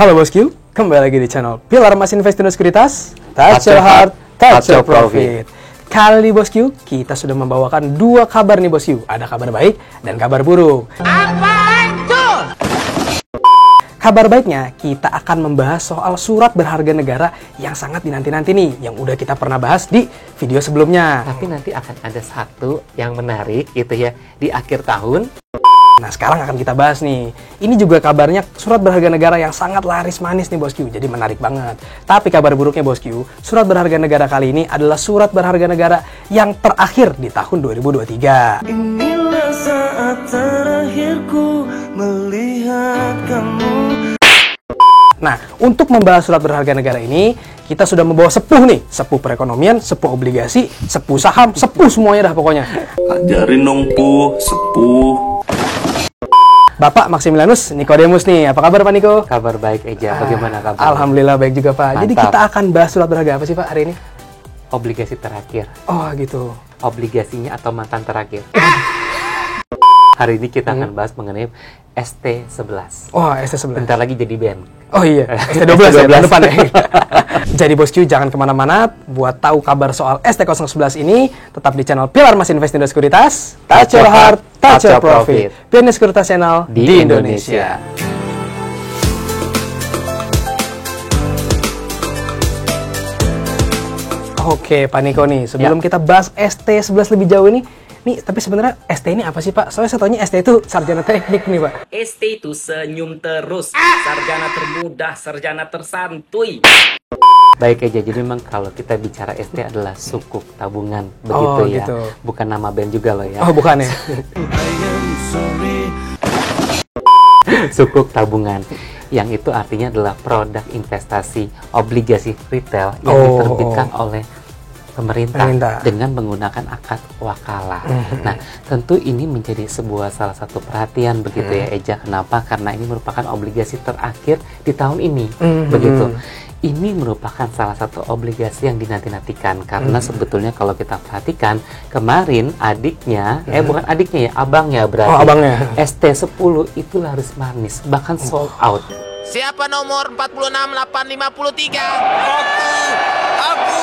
Halo bosku, kembali lagi di channel Pilar Emas Investment Sekuritas. Touch your heart, touch your profit. Kali ini bosku, kita sudah membawakan dua kabar nih bosku. Ada kabar baik dan kabar buruk. Apaan tuh? Kabar baiknya, kita akan membahas soal surat berharga negara yang sangat dinanti-nanti nih, yang udah kita pernah bahas di video sebelumnya. Tapi nanti akan ada satu yang menarik gitu ya, di akhir tahun. Nah, sekarang akan kita bahas nih. Ini juga kabarnya surat berharga negara yang sangat laris manis nih bosku. Jadi menarik banget. Tapi kabar buruknya bosku, surat berharga negara kali ini adalah surat berharga negara yang terakhir di tahun 2023. Inilah saat terakhirku melihat kamu. Nah, untuk membahas surat berharga negara ini, kita sudah membawa sepuh nih. Sepuh perekonomian, sepuh obligasi, sepuh saham, sepuh semuanya dah pokoknya. Ajarin dong sepuh. Bapak Maximilianus Nikodemus nih, apa kabar Pak Niko? Kabar baik Eja, bagaimana kabar? Alhamdulillah baik juga Pak. Mantap. Jadi kita akan bahas surat berharga apa sih Pak hari ini? Obligasi terakhir. Oh gitu. Obligasinya atau mantan terakhir. Hari ini kita akan bahas mengenai ST11. Oh ST11. Bentar lagi jadi band. Oh iya, ST12 ya, tahun depan ya. Jadi bosku jangan kemana-mana. Buat tahu kabar soal ST011 ini, tetap di channel Pilar Emas Investment Sekuritas. Touch your heart, touch your profit. Pilar Sekuritas Channel di Indonesia. Oke Pak Niko nih, sebelum kita bahas ST11 lebih jauh ini, tapi sebenarnya ST ini apa sih Pak? Soalnya saya taunya ST itu sarjana teknik nih Pak. ST itu senyum terus, sarjana termudah, sarjana tersantuy. Baik Eja, jadi memang kalau kita bicara ST adalah sukuk tabungan, begitu ya. Gitu. Bukan nama band juga loh ya. Oh bukan ya? Sukuk tabungan, yang itu artinya adalah produk investasi obligasi retail yang diterbitkan oleh pemerintah dengan menggunakan akad wakalah. Nah, tentu ini menjadi salah satu perhatian begitu ya Eja. Kenapa? Karena ini merupakan obligasi terakhir di tahun ini, begitu. Ini merupakan salah satu obligasi yang dinanti-nantikan karena sebetulnya kalau kita perhatikan kemarin adiknya, bukan adiknya ya, abangnya berarti. Oh, abangnya. ST10 itu laris manis, bahkan sold out. Siapa nomor 46853? Aku.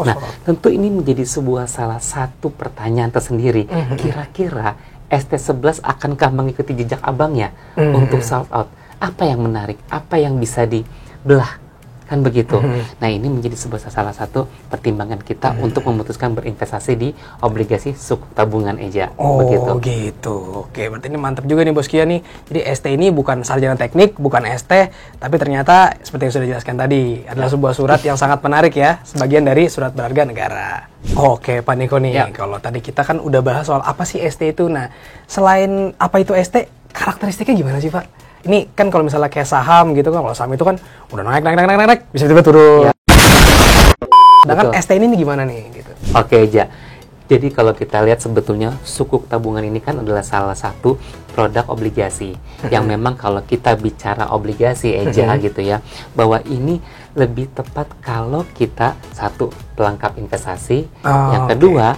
Nah, tentu ini menjadi salah satu pertanyaan tersendiri. Kira-kira ST11 akankah mengikuti jejak abangnya untuk sold out? Apa yang menarik? Apa yang bisa dibelah? Kan begitu. Nah, ini menjadi salah satu pertimbangan kita untuk memutuskan berinvestasi di obligasi sukuk tabungan Eja. Oh begitu. Gitu. Oke, berarti ini mantap juga nih Bos Kia nih. Jadi ST ini bukan sarjana teknik, bukan ST, tapi ternyata seperti yang sudah dijelaskan tadi adalah sebuah surat yang sangat menarik ya, sebagian dari surat berharga negara. Oke, Pak Niko nih, kalau tadi kita kan udah bahas soal apa sih ST itu. Nah, selain apa itu ST, karakteristiknya gimana sih Pak? Ini kan kalau misalnya kayak saham gitu kan, kalau saham itu kan udah naik, bisa tiba-tiba turun. Sedangkan ST ini gimana nih? Gitu. Oke, Eja. Jadi kalau kita lihat sebetulnya sukuk tabungan ini kan adalah salah satu produk obligasi yang memang kalau kita bicara obligasi Eja gitu ya, bahwa ini lebih tepat kalau kita satu pelengkap investasi, yang kedua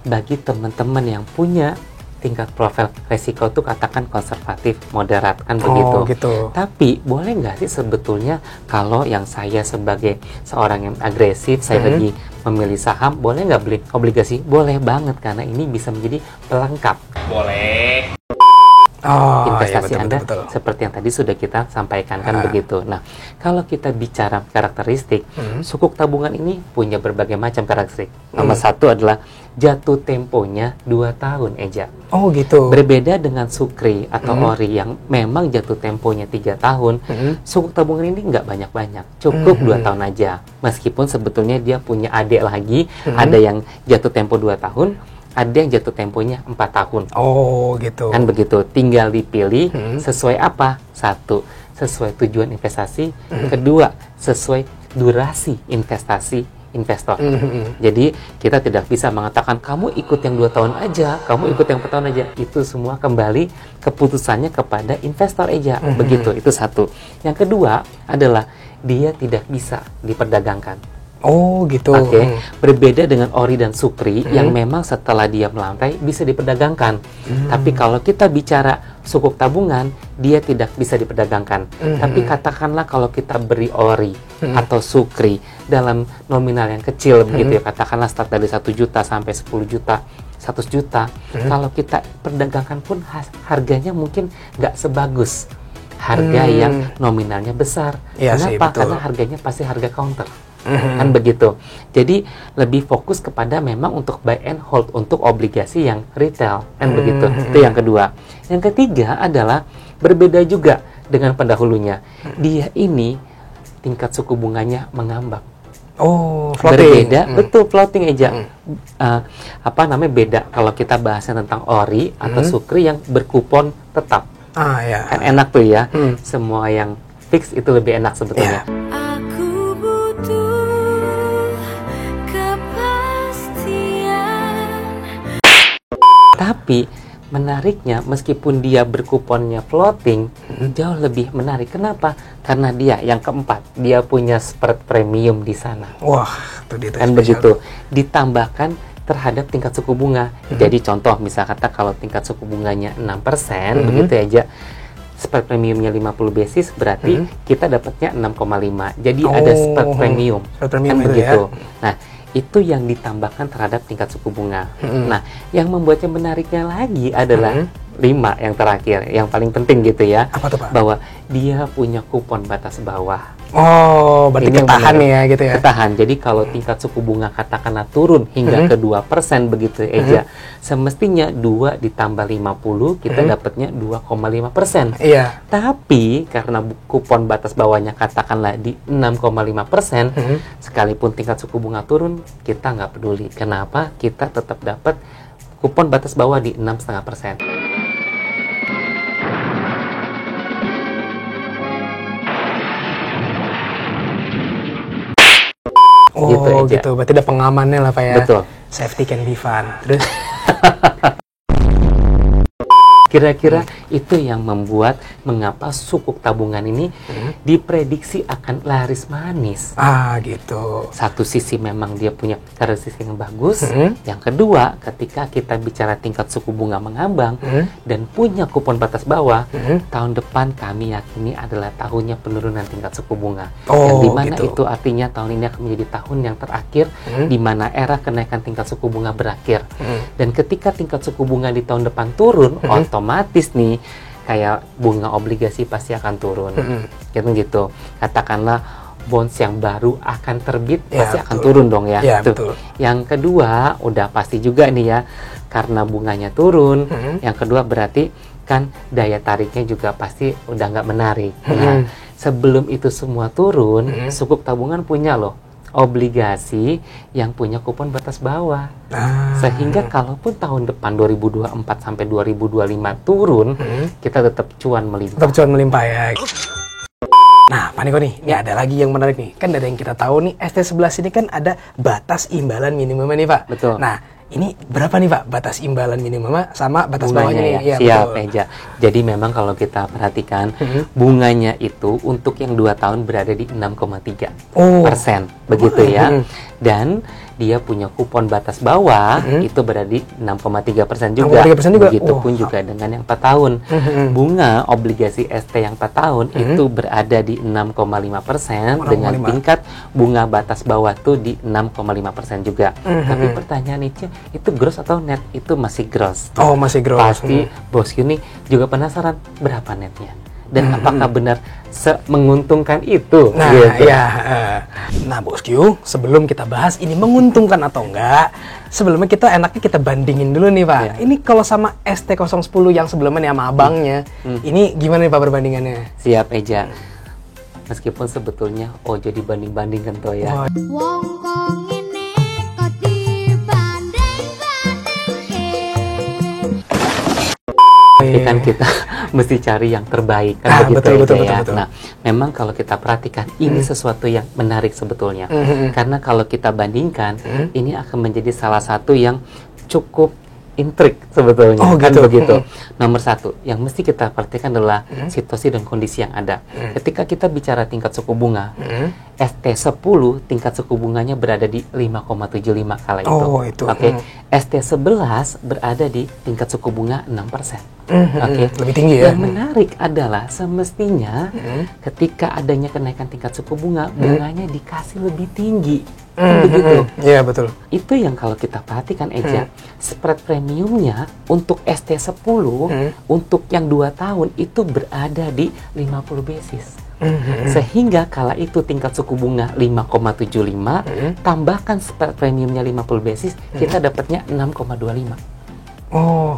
bagi teman-teman yang punya tingkat profil resiko tuh katakan konservatif moderat kan begitu. Gitu. Tapi boleh nggak sih sebetulnya kalau yang saya sebagai seorang yang agresif, saya lagi memilih saham, boleh nggak beli obligasi? Boleh banget karena ini bisa menjadi pelengkap. Boleh. Investasi iya, Anda betul. seperti yang tadi sudah kita sampaikan kan begitu. Nah, kalau kita bicara karakteristik, sukuk tabungan ini punya berbagai macam karakteristik. Nomor satu adalah jatuh temponya 2 tahun Eja. Oh gitu. Berbeda dengan Sukri atau Ori yang memang jatuh temponya 3 tahun, sukuk tabungan ini nggak banyak-banyak, cukup 2 tahun aja. Meskipun sebetulnya dia punya adik lagi, ada yang jatuh tempo 2 tahun, ada yang jatuh temponya 4 tahun. Oh gitu. Kan begitu, tinggal dipilih sesuai apa? Satu, sesuai tujuan investasi. Kedua, sesuai durasi investasi investor. Jadi kita tidak bisa mengatakan kamu ikut yang 2 tahun aja, kamu ikut yang 4 tahun aja. Itu semua kembali keputusannya kepada investor Eja. Begitu, itu satu. Yang kedua adalah dia tidak bisa diperdagangkan. Oh gitu. Oke, berbeda dengan ori dan sukri yang memang setelah dia melantai bisa diperdagangkan. Tapi kalau kita bicara sukuk tabungan, dia tidak bisa diperdagangkan. Tapi katakanlah kalau kita beri ori atau sukri dalam nominal yang kecil begitu ya, katakanlah start dari 1 juta sampai 10 juta, 100 juta. Kalau kita perdagangkan pun harganya mungkin nggak sebagus harga yang nominalnya besar. Iya sih, Kenapa? betul. Karena harganya pasti harga counter. Kan begitu. Jadi lebih fokus kepada memang untuk buy and hold untuk obligasi yang retail, kan begitu. Itu yang kedua. Yang ketiga adalah berbeda juga dengan pendahulunya. Dia ini tingkat suku bunganya mengambang. Oh, floating. Berbeda, betul, floating aja. Beda kalau kita bahasnya tentang ori atau sukri yang berkupon tetap. Ah ya. Kan enak tuh ya. Semua yang fix itu lebih enak sebetulnya. Aku butuh kepastian. Tapi menariknya, meskipun dia berkuponnya floating, jauh lebih menarik. Kenapa? Karena dia yang keempat, dia punya spread premium di sana. Wah, itu dia tuh Kan spesial begitu. tuh. Ditambahkan terhadap tingkat suku bunga. Jadi contoh, misal kata kalau tingkat suku bunganya 6%, begitu aja. Spread premiumnya 50 basis, berarti kita dapatnya 6,5. Jadi ada spread premium. Spread premium Kan itu begitu. ya. Nah, itu yang ditambahkan terhadap tingkat suku bunga. Nah, yang membuatnya menariknya lagi adalah 5 yang terakhir, yang paling penting gitu ya. Apa tuh, Pak? Bahwa dia punya kupon batas bawah. Oh, berarti Ini yang ketahan menarik. ya gitu ya. Ketahan. Jadi kalau tingkat suku bunga katakanlah turun hingga ke 2% begitu aja. Semestinya 2 ditambah 50 kita dapatnya 2,5%. Iya. Tapi karena kupon batas bawahnya katakanlah di 6,5%, sekalipun tingkat suku bunga turun, kita nggak peduli. Kenapa? Kita tetap dapat kupon batas bawah di 6,5%. Oh Gitu aja. gitu. Berarti ada pengamannya lah Pak ya. Betul. Safety can be fun. Terus Kira-kira itu yang membuat mengapa sukuk tabungan ini diprediksi akan laris manis. gitu. Satu sisi memang dia punya karakteristik yang bagus. Yang kedua, ketika kita bicara tingkat suku bunga mengambang dan punya kupon batas bawah, tahun depan kami yakini adalah tahunnya penurunan tingkat suku bunga. Oh, yang dimana gitu. itu artinya tahun ini akan menjadi tahun yang terakhir di mana era kenaikan tingkat suku bunga berakhir. Dan ketika tingkat suku bunga di tahun depan turun, otomatis nih kayak bunga obligasi pasti akan turun. Gitu. Katakanlah bonds yang baru akan terbit Ya, pasti akan betul. turun dong ya. Ya, Tuh. betul. Yang kedua udah pasti juga nih ya, karena bunganya turun. Yang kedua berarti kan daya tariknya juga pasti udah nggak menarik. Nah, sebelum itu semua turun, sukuk tabungan punya loh obligasi yang punya kupon batas bawah. Sehingga kalaupun tahun depan 2024 sampai 2025 turun, kita tetap cuan melimpah. Tetap cuan melimpah ya. Nah, Pak Niko nih, ini ada lagi yang menarik nih. Kan dari yang kita tahu nih, ST11 ini kan ada batas imbalan minimumnya nih, Pak. Betul. Nah, ini berapa nih, Pak, batas imbalan minimumnya sama batas Bunganya bawahnya nih? ya, Iya, siap betul. Eja. Jadi memang kalau kita perhatikan bunganya itu untuk yang 2 tahun berada di 6,3%, begitu ya. Dan dia punya kupon batas bawah itu berada di 6,3% juga. 6,3% juga? Begitupun juga dengan yang 4 tahun. Bunga obligasi ST yang 4 tahun itu berada di 6,5% dengan 6,5. tingkat bunga batas bawah tuh di 6,5% juga. Tapi pertanyaan itu gross atau net? Itu masih gross. Oh, masih gross. Pasti bosku nih juga penasaran berapa netnya dan apakah benar menguntungkan itu. Nah, gitu. ya. Nah, Bosku, sebelum kita bahas ini menguntungkan atau enggak, sebelumnya enaknya kita bandingin dulu nih, Pak. Ya. Ini kalau sama ST010 yang sebelumnya nih sama abangnya, ini gimana nih, Pak, perbandingannya? Siap Eja. Meskipun sebetulnya jadi banding-bandingkan tuh ya. Wah, Wong kok ngene kok dibanding-bandingke. Tapi kan kita mesti cari yang terbaik kan Ah, begitu betul, aja ya. betul. Nah, memang kalau kita perhatikan ini sesuatu yang menarik sebetulnya. Karena kalau kita bandingkan, ini akan menjadi salah satu yang cukup intrik sebetulnya. Oh, Kan gitu. begitu. Nomor satu, yang mesti kita perhatikan adalah situasi dan kondisi yang ada. Ketika kita bicara tingkat suku bunga, ST10 tingkat suku bunganya berada di 5,75 kala itu. Oh, itu. Oke. ST11 berada di tingkat suku bunga 6%. Oke. Lebih tinggi ya. Yang menarik adalah semestinya ketika adanya kenaikan tingkat suku bunga, bunganya dikasih lebih tinggi. Kan begitu. Iya, betul. Itu yang kalau kita perhatikan Eja, spread premiumnya untuk ST10 untuk yang 2 tahun itu berada di 50 basis. Sehingga kala itu tingkat suku bunga 5,75 tambahkan spread premiumnya 50 basis, kita dapatnya 6,25. Oh,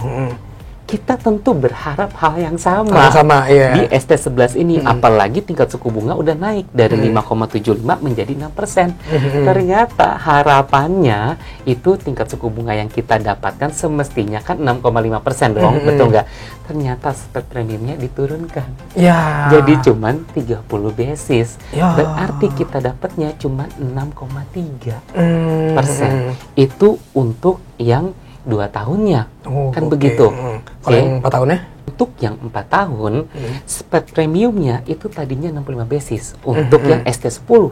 Kita tentu berharap hal yang sama, sama, iya. di ST11 ini, apalagi tingkat suku bunga udah naik dari 5,75 menjadi 6%. Ternyata harapannya itu tingkat suku bunga yang kita dapatkan semestinya kan 6,5% dong, betul nggak? Ternyata spread premiumnya diturunkan. Ya. Jadi cuman 30 basis. Ya. Berarti kita dapatnya cuman 6,3%. Itu untuk yang 2 tahunnya. Oh, Kan oke. begitu. Kalau yang 4 tahun ya? Untuk yang 4 tahun, spread premiumnya itu tadinya 65 basis untuk yang ST10.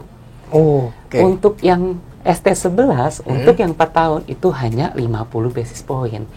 Oh, oke. Untuk yang ST11, untuk yang 4 tahun itu hanya 50 basis point.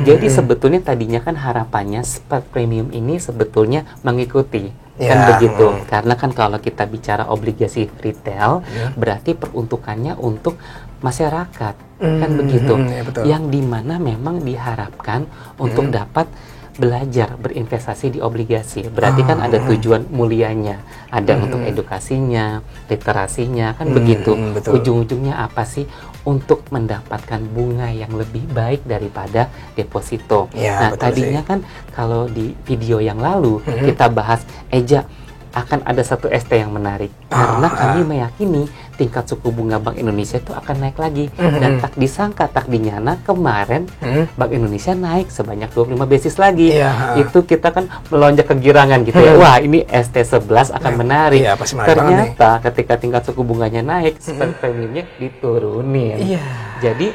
Jadi sebetulnya tadinya kan harapannya spread premium ini sebetulnya mengikuti. Kan Ya. begitu. Karena kan kalau kita bicara obligasi retail, berarti peruntukannya untuk masyarakat. Kan begitu. Ya, betul. Yang dimana memang diharapkan untuk dapat belajar berinvestasi di obligasi. Berarti kan ada tujuan mulianya, ada untuk edukasinya, literasinya, kan begitu. Betul. Ujung-ujungnya apa sih? Untuk mendapatkan bunga yang lebih baik daripada deposito. Ya, Nah, betul tadinya kan kalau di video yang lalu kita bahas, Eja, akan ada satu ST yang menarik. Karena kami meyakini tingkat suku bunga Bank Indonesia itu akan naik lagi. Dan tak disangka, tak dinyana, kemarin Bank Indonesia naik sebanyak 25 basis lagi. Iya. Itu kita kan melonjak kegirangan gitu ya. Wah, ini ST11 akan menarik. Iya, pasti menarik banget Ternyata ketika tingkat suku bunganya naik, spread premiumnya diturunin. Iya. Jadi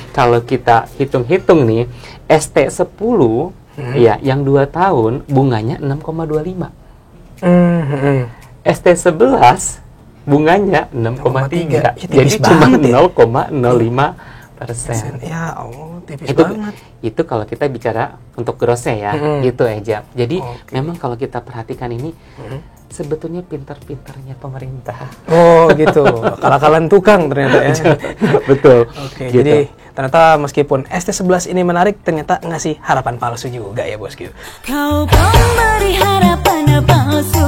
kalau kita hitung-hitung nih, ST10 ya yang 2 tahun bunganya 6,25. ST11 bunganya 6,3. Ya, tipis Jadi cuma banget ya. 0,05%. Ya Allah, tipis Itu banget. itu kalau kita bicara untuk grossnya ya, gitu aja. Jadi memang kalau kita perhatikan ini sebetulnya pintar-pintarnya pemerintah. Oh, gitu. Akal-akalan tukang ternyata ya. Betul. Oke, Gitu. jadi ternyata meskipun ST11 ini menarik, ternyata ngasih harapan palsu juga ya, Bosku. Kau pemberi harapan palsu.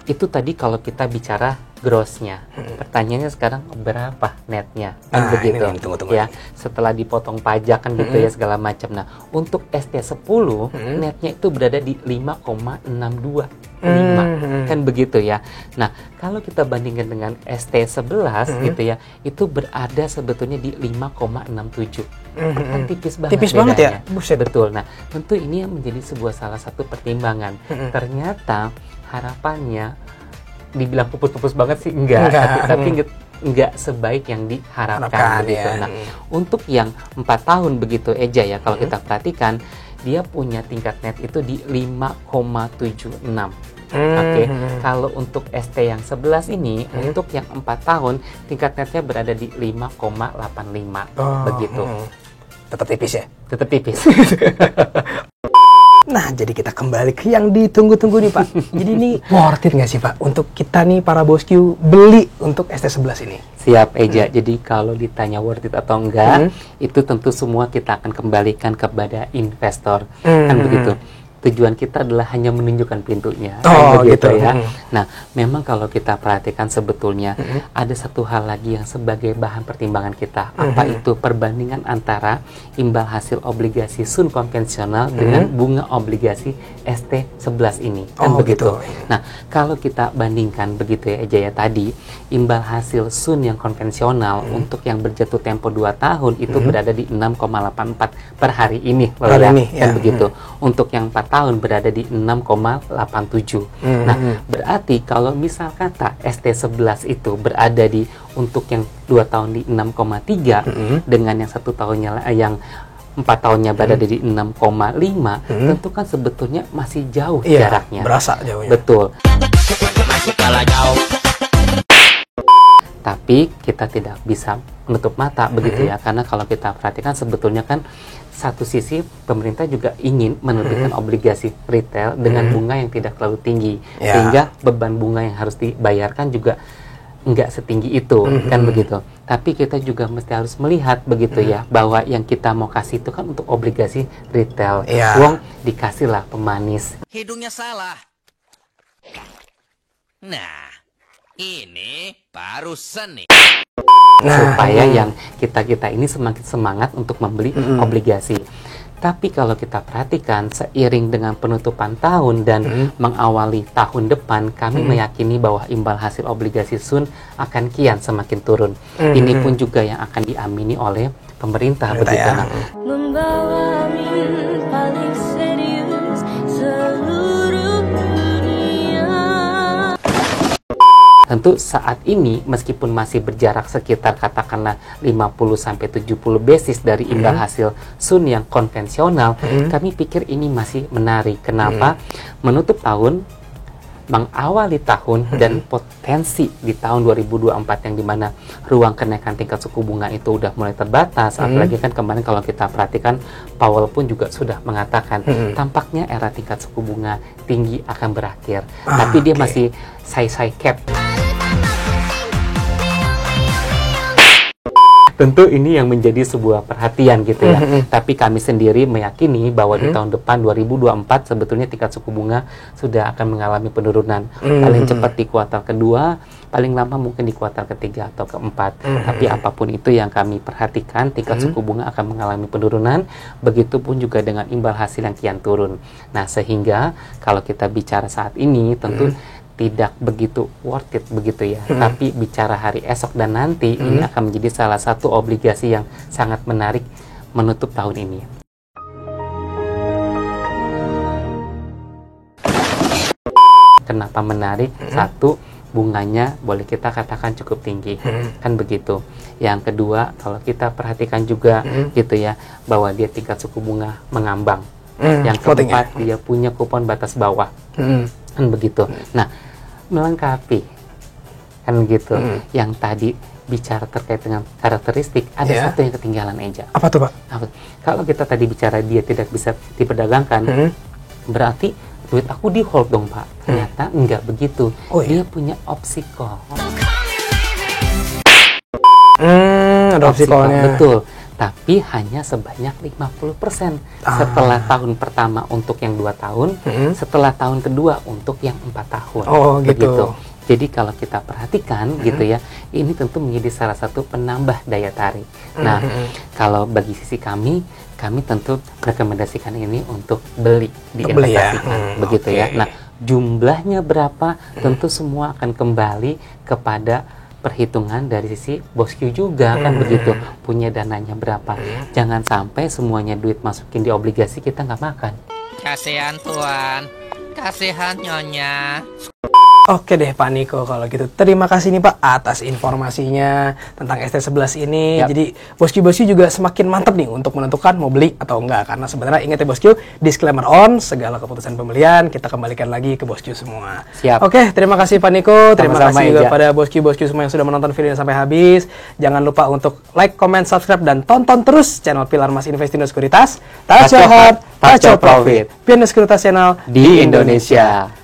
Itu tadi kalau kita bicara grossnya. Pertanyaannya sekarang berapa netnya? Kan Nah, begitu. ini tunggu. Ya, setelah dipotong pajak kan gitu ya segala macam. Nah, untuk ST10 netnya itu berada di 5,625. Kan begitu ya. Nah, kalau kita bandingkan dengan ST11 gitu ya, itu berada sebetulnya di 5,67. Kan tipis banget. Tipis banget ya? bedanya. Buset. Betul. Nah, tentu ini yang menjadi sebuah salah satu pertimbangan. Ternyata harapannya dibilang pupus-pupus banget sih enggak. Tapi enggak sebaik yang diharapkan Harapkan, gitu. ya. Nah, untuk yang 4 tahun begitu Eja ya, kalau kita perhatikan dia punya tingkat net itu di 5,76. Oke, kalau untuk ST yang 11 ini, untuk yang 4 tahun, tingkat netnya berada di 5,85. Begitu. Tetap tipis ya. Tetap tipis. Nah, jadi kita kembali ke yang ditunggu-tunggu nih, Pak. Jadi ini worth it nggak sih, Pak, untuk kita nih para bosku beli untuk ST11 ini? Siap, Eja. Jadi kalau ditanya worth it atau enggak, itu tentu semua kita akan kembalikan kepada investor. Kan begitu. Tujuan kita adalah hanya menunjukkan pintunya. Oh, Kan begitu gitu. ya. Nah, memang kalau kita perhatikan sebetulnya ada satu hal lagi yang sebagai bahan pertimbangan kita. Apa itu? Perbandingan antara imbal hasil obligasi Sun konvensional dengan bunga obligasi ST11 ini. Kan Oh, begitu. gitu. Nah, kalau kita bandingkan begitu ya Eja ya tadi, imbal hasil Sun yang konvensional untuk yang berjatuh tempo 2 tahun itu berada di 6,84 per hari ini. Per hari ya. ini, Kan ya. begitu. Untuk yang 4 tahun berada di 6,87. Nah, berarti kalau misal kata ST11 itu berada di untuk yang 2 tahun di 6,3 dengan yang 1 tahunnya yang 4 tahunnya berada di 6,5, tentu kan sebetulnya masih jauh jaraknya. Berasa jauhnya. Betul. Masih kalah jauh. Tapi kita tidak bisa menutup mata begitu ya, karena kalau kita perhatikan sebetulnya kan satu sisi pemerintah juga ingin menerbitkan obligasi retail dengan bunga yang tidak terlalu tinggi, sehingga beban bunga yang harus dibayarkan juga nggak setinggi itu, kan begitu. Tapi kita juga mesti harus melihat begitu ya, bahwa yang kita mau kasih itu kan untuk obligasi retail. Wong dikasihlah pemanis. Hidungnya salah. Nah, ini baru seni. Supaya yang kita ini semakin semangat untuk membeli obligasi. Tapi kalau kita perhatikan seiring dengan penutupan tahun dan mengawali tahun depan, kami meyakini bahwa imbal hasil obligasi Sun akan kian semakin turun. Ini pun juga yang akan diamini oleh pemerintah begitu. Membawa mimpi paling serius seluruh dunia. Tentu saat ini meskipun masih berjarak sekitar katakanlah 50-70 basis dari imbal hasil Sun yang konvensional, kami pikir ini masih menarik. Kenapa? Menutup tahun, mengawali tahun, dan potensi di tahun 2024 yang dimana ruang kenaikan tingkat suku bunga itu udah mulai terbatas. Apalagi kan kemarin kalau kita perhatikan Powell pun juga sudah mengatakan tampaknya era tingkat suku bunga tinggi akan berakhir. Tapi dia masih say cap. Tentu ini yang menjadi sebuah perhatian gitu ya. Tapi kami sendiri meyakini bahwa di tahun depan 2024 sebetulnya tingkat suku bunga sudah akan mengalami penurunan. Paling cepat di kuartal kedua, paling lama mungkin di kuartal ketiga atau keempat. Tapi apapun itu yang kami perhatikan, tingkat suku bunga akan mengalami penurunan. Begitupun juga dengan imbal hasil yang kian turun. Nah, sehingga kalau kita bicara saat ini tentu tidak begitu worth it begitu ya. Tapi bicara hari esok dan nanti, ini akan menjadi salah satu obligasi yang sangat menarik menutup tahun ini. Kenapa menarik? Satu, bunganya boleh kita katakan cukup tinggi, kan begitu. Yang kedua, kalau kita perhatikan juga gitu ya, bahwa dia tingkat suku bunga mengambang. Yang keempat, dia punya kupon batas bawah. Kan begitu. Nah, melengkapi kan gitu. Yang tadi bicara terkait dengan karakteristik, ada satu yang ketinggalan, Eja. Apa tuh, Pak? Kalau kita tadi bicara dia tidak bisa diperdagangkan, berarti duit aku di hold dong, Pak. Ternyata enggak begitu. Dia punya opsi call. Ada opsi call-nya. Betul. Tapi hanya sebanyak 50% setelah tahun pertama untuk yang 2 tahun, setelah tahun kedua untuk yang 4 tahun. Begitu. Jadi kalau kita perhatikan gitu ya, ini tentu menjadi salah satu penambah daya tarik. Nah, kalau bagi sisi kami tentu rekomendasikan ini untuk beli, diinvestasikan, begitu ya. Nah, jumlahnya berapa tentu semua akan kembali kepada perhitungan dari sisi Bos Q juga, kan begitu, punya dananya berapa. Jangan sampai semuanya duit masukin di obligasi, kita nggak makan. Kasihan Tuan, kasihan Nyonya. Oke deh Pak Niko, kalau gitu terima kasih nih Pak atas informasinya tentang ST11 ini. Jadi Bos Q juga semakin mantap nih untuk menentukan mau beli atau enggak. Karena sebenarnya ingat ya Bos Q, disclaimer on, segala keputusan pembelian kita kembalikan lagi ke Bos Q semua. Oke, terima kasih Pak Niko, terima kasih juga pada Bos Q semua yang sudah menonton videonya sampai habis. Jangan lupa untuk like, comment, subscribe, dan tonton terus channel Pilar Mas Investindo Sekuritas. Touch your heart, touch your profit. Pilar Sekuritas Channel di Indonesia.